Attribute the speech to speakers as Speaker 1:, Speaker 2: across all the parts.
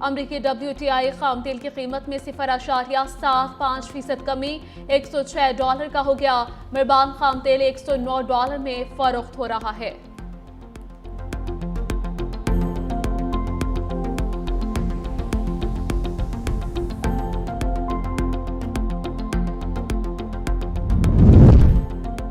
Speaker 1: امریکی WTI خام تیل کی قیمت میں 0.75% کمی $106 کا ہو گیا۔ مربان خام تیل $109 میں فروخت ہو رہا ہے۔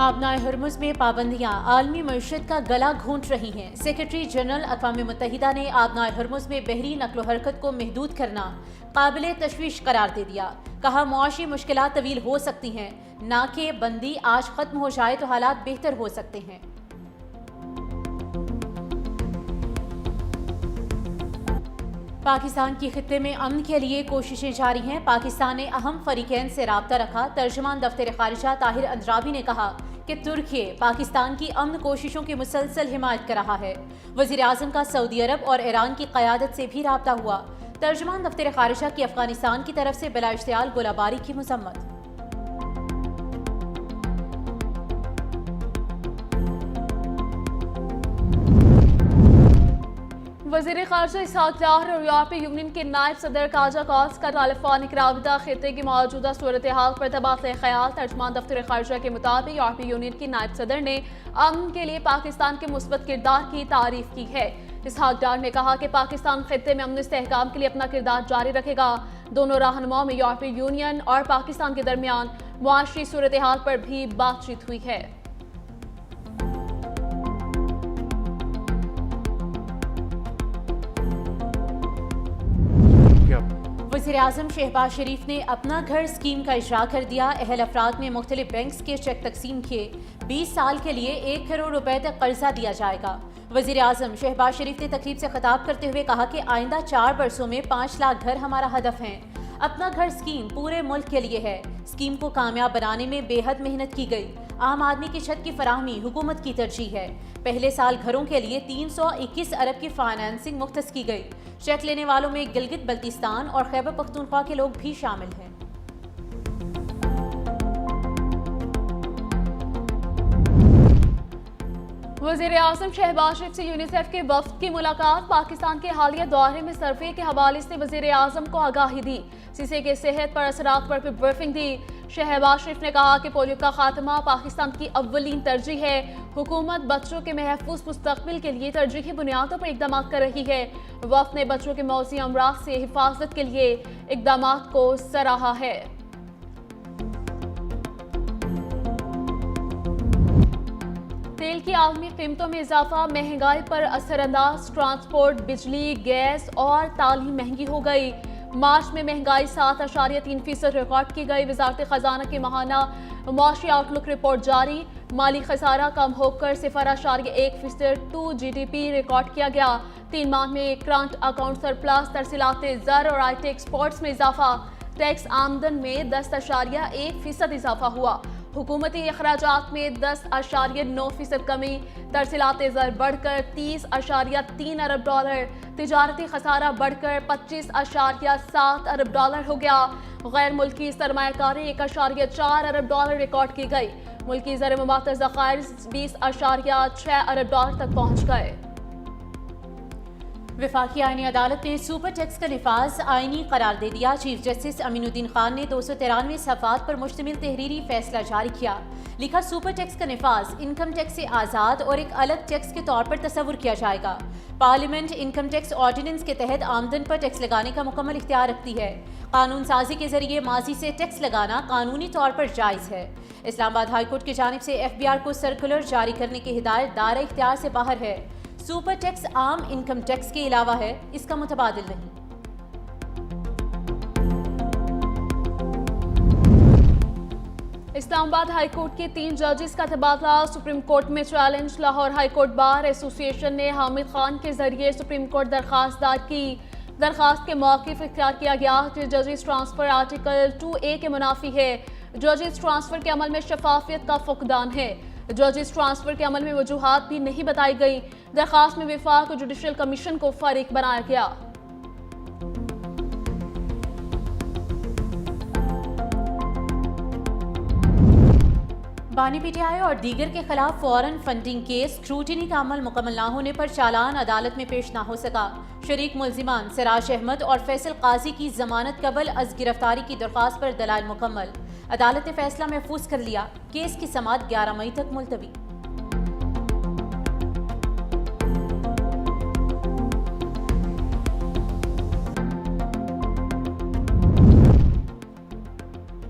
Speaker 2: آبنائے ہرمز میں پابندیاں عالمی معیشت کا گلا گھونٹ رہی ہیں۔ سیکرٹری جنرل اقوام متحدہ نے آبنائے ہرمز میں بحری نقل و حرکت کو محدود کرنا قابل تشویش قرار دے دیا۔ کہا معاشی مشکلات طویل ہو سکتی ہیں، نہ کہ بندی آج ختم ہو جائے تو حالات بہتر ہو سکتے ہیں۔ پاکستان کی خطے میں امن کے لیے کوششیں جاری ہیں۔ پاکستان نے اہم فریقین سے رابطہ رکھا۔ ترجمان دفتر خارجہ طاہر اندرابی نے کہا کہ ترکی پاکستان کی امن کوششوں کی مسلسل حمایت کر رہا ہے۔ وزیر اعظم کا سعودی عرب اور ایران کی قیادت سے بھی رابطہ ہوا۔ ترجمان دفتر خارجہ کی افغانستان کی طرف سے بلا اشتعال گولہ باری کی مذمت۔
Speaker 1: وزیر خارجہ اسحاق ڈار اور یورپی یونین کے نائب صدر کاجا کالس کا ٹیلیفونک رابطہ خطے کی موجودہ صورتحال پر تبادلہ خیال۔ ترجمان دفتر خارجہ کے مطابق یورپی یونین کی نائب صدر نے امن کے لیے پاکستان کے مثبت کردار کی تعریف کی ہے۔ اسحاق ڈار نے کہا کہ پاکستان خطے میں امن و استحکام کے لیے اپنا کردار جاری رکھے گا۔ دونوں رہنماؤں میں یورپی یونین اور پاکستان کے درمیان معاشی صورتحال پر بھی بات چیت ہوئی ہے۔
Speaker 2: وزیر اعظم شہباز شریف نے اپنا گھر اسکیم کا اجرا کر دیا۔ اہل افراد میں مختلف بینکس کے چیک تقسیم کیے۔ 20 سال کے لیے 1 کروڑ روپے تک قرضہ دیا جائے گا۔ وزیر اعظم شہباز شریف نے تقریب سے خطاب کرتے ہوئے کہا کہ آئندہ 4 برسوں میں 5 لاکھ گھر ہمارا ہدف ہے۔ اپنا گھر اسکیم پورے ملک کے لیے ہے۔ اسکیم کو کامیاب بنانے میں بے حد محنت کی گئی۔ عام آدمی کی چھت کی فراہمی حکومت کی ترجیح ہے۔ پہلے سال گھروں کے لیے 321 ارب کی فائنانسنگ مختص کی گئی۔ چیک لینے والوں میں گلگت بلتستان اور خیبر پختونخوا کے لوگ بھی شامل ہیں۔
Speaker 1: وزیر اعظم شہباز شریف سے یونیسیف کے وفد کی ملاقات۔ پاکستان کے حالیہ دورے میں سروے کے حوالے سے وزیر اعظم کو آگاہی دی۔ سیسے کے صحت پر اثرات پر بھی بریفنگ دی۔ شہباز شریف نے کہا کہ پولیو کا خاتمہ پاکستان کی اولین ترجیح ہے۔ حکومت بچوں کے محفوظ مستقبل کے لیے ترجیحی بنیادوں پر اقدامات کر رہی ہے۔ وفد نے بچوں کے موذی امراض سے حفاظت کے لیے اقدامات کو سراہا ہے۔ تیل کی عالمی قیمتوں میں اضافہ مہنگائی پر اثر انداز۔ ٹرانسپورٹ، بجلی، گیس اور تعلیم مہنگی ہو گئی۔ مارچ میں مہنگائی 7.3% ریکارڈ کی گئی۔ وزارت خزانہ کی ماہانہ معاشی آؤٹ لک رپورٹ جاری۔ مالی خسارہ کم ہو کر 0.1% 2 GDP ریکارڈ کیا گیا۔ 3 ماہ میں کرنٹ اکاؤنٹ سرپلس۔ ترسیلات زر اور آئی ٹی ایکسپورٹس میں اضافہ۔ ٹیکس آمدن میں 10.1% اضافہ ہوا۔ حکومتی اخراجات میں 10.9% کمی۔ ترسیلات زر بڑھ کر $30.3 ارب۔ تجارتی خسارہ بڑھ کر $25.7 ارب ہو گیا۔ غیر ملکی سرمایہ کاری $1.4 ارب ریکارڈ کی گئی۔ ملکی زر مبادلہ ذخائر $20.6 ارب تک پہنچ گئے۔
Speaker 2: وفاقی آئینی عدالت نے سپر ٹیکس کا نفاذ آئینی قرار دے دیا۔ چیف جسٹس امین الدین خان نے 293 صفحات پر مشتمل تحریری فیصلہ جاری کیا۔ لکھا سپر ٹیکس کا نفاذ انکم ٹیکس سے آزاد اور ایک الگ ٹیکس کے طور پر تصور کیا جائے گا۔ پارلیمنٹ انکم ٹیکس آرڈیننس کے تحت آمدن پر ٹیکس لگانے کا مکمل اختیار رکھتی ہے۔ قانون سازی کے ذریعے ماضی سے ٹیکس لگانا قانونی طور پر جائز ہے۔ اسلام آباد ہائی کورٹ کی جانب سے FBR کو سرکولر جاری کرنے کی ہدایت دائرہ اختیار سے باہر ہے۔ سپر ٹیکس عام انکم ٹیکس کے علاوہ ہے، اس کا متبادل نہیں۔
Speaker 1: اسلام آباد ہائی کورٹ کے 3 ججز کا تبادلہ سپریم کورٹ میں challenge. Lahore high court bar ایسوسی ایشن نے حامد خان کے ذریعے سپریم کورٹ درخواست دائر کی۔ درخواست کے موقف اختیار کیا گیا کہ ججز ٹرانسفر آرٹیکل 2A کے منافی ہے۔ ججز ٹرانسفر کے عمل میں شفافیت کا فقدان ہے۔ ججز ٹرانسفر کے عمل میں وجوہات بھی نہیں بتائی گئی۔ درخواست میں وفاق جوڈیشل کمیشن کو فریق بنایا گیا۔
Speaker 2: بانی پی ٹی آئی اور دیگر کے خلاف فوراً فنڈنگ کیس اسکروٹنی کا عمل مکمل نہ ہونے پر چالان عدالت میں پیش نہ ہو سکا۔ شریک ملزمان سراج احمد اور فیصل قاضی کی ضمانت قبل از گرفتاری کی درخواست پر دلائل مکمل۔ عدالت نے فیصلہ محفوظ کر لیا۔ کیس کی سماعت 11 مئی تک ملتوی۔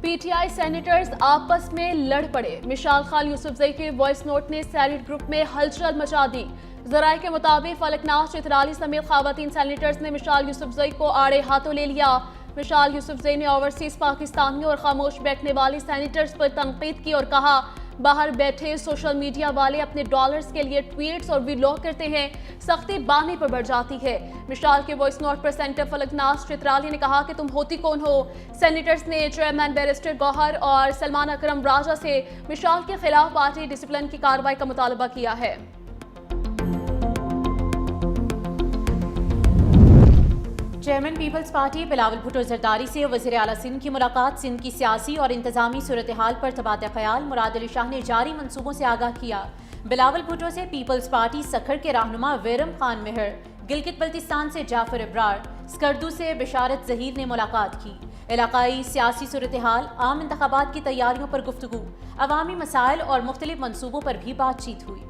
Speaker 1: پی ٹی آئی سینیٹرز آپس میں لڑ پڑے۔ مشال خان یوسفزئی کے وائس نوٹ نے سینیٹ گروپ میں ہلچل مچا دی۔ ذرائع کے مطابق فلک ناز چترالی سمیت خواتین سینیٹرز نے مشال یوسفزئی کو آڑے ہاتھوں لے لیا۔ مشال یوسفزئی نے اوورسیز پاکستانیوں اور خاموش بیٹھنے والے سینیٹرز پر تنقید کی اور کہا باہر بیٹھے سوشل میڈیا والے اپنے ڈالرز کے لیے ٹویٹس اور ویلاگ کرتے ہیں، سختی بانے پر بڑھ جاتی ہے۔ مشال کے وائس نوٹ پر سینیٹر فلک ناز چترالی نے کہا کہ تم ہوتی کون ہو؟ سینیٹرز نے چیئرمین بیرسٹر گوہر اور سلمان اکرم راجہ سے مشال کے خلاف پارٹی ڈسپلن کی کارروائی کا مطالبہ کیا ہے۔
Speaker 2: Chairman Peoples Party Bilawal Bhutto Zardari سے وزیر اعلیٰ سندھ کی ملاقات۔ سندھ کی سیاسی اور انتظامی صورتحال پر تبادلہ خیال۔ مراد علی شاہ نے جاری منصوبوں سے آگاہ کیا۔ بلاول بھٹو سے پیپلز پارٹی سکھڑ کے رہنما ویرم خان مہر، گلگت بلتستان سے جعفر ابرار، سکردو سے بشارت ظہیر نے ملاقات کی۔ علاقائی سیاسی صورتحال، عام انتخابات کی تیاریوں پر گفتگو، عوامی مسائل اور مختلف منصوبوں پر بھی بات چیت ہوئی۔